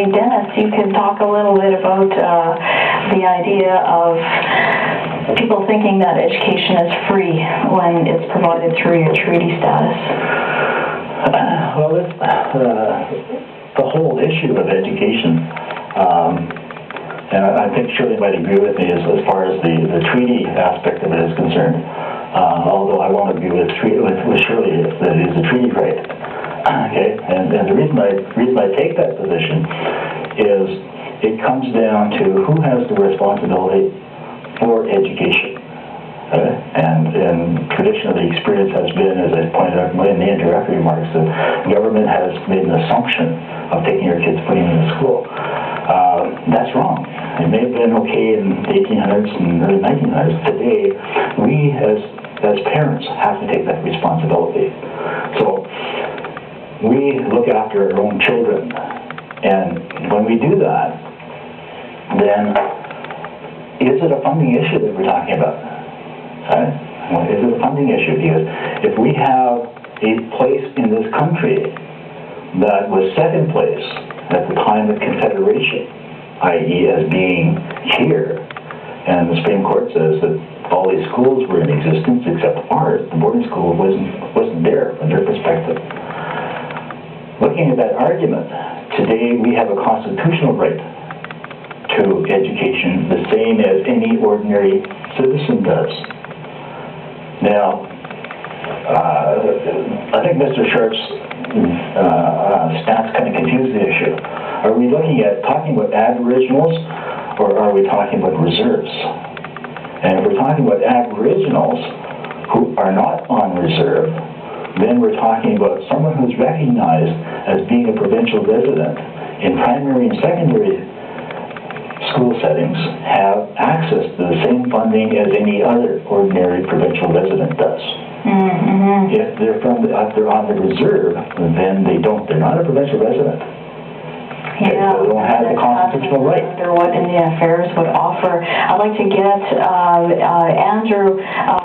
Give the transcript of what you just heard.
maybe Dennis, you could talk a little bit about the idea of people thinking that education is free when it's provided through your treaty status. Well, the whole issue of education, and I think Shirley might agree with me as far as the treaty aspect of it is concerned, although I won't agree with Shirley that it is a treaty right. Okay, and the reason I take that position is it comes down to who has the responsibility for education. And traditionally, the experience has been, as I pointed out in the introductory remarks, that government has made an assumption of taking your kids, putting them in school. That's wrong. It may have been okay in the 1800s and early 1900s. Today, we as parents have to take that responsibility. So we look after our own children, and when we do that, then is it a funding issue that we're talking about? Well, is it a funding issue? Because if we have a place in this country that was second place at the time of Confederation, i.e. as being here, and the Supreme Court says that all these schools were in existence except ours, the boarding school wasn't there from their perspective. Looking at that argument, today we have a constitutional right to education the same as any ordinary citizen does. Now, I think Mr. Sharp's stats kind of confuse the issue. Are we talking about aboriginals, or are we talking about reserves? And if we're talking about aboriginals who are not on reserve, then we're talking about someone who's recognized as being a provincial resident in primary and secondary school settings have access to the same funding as any other ordinary provincial resident does. Mm-hmm. If they're on the reserve, then they're not a provincial resident. Yeah, they don't have the constitutional right. I wonder what Indian Affairs would offer. I'd like to get Andrew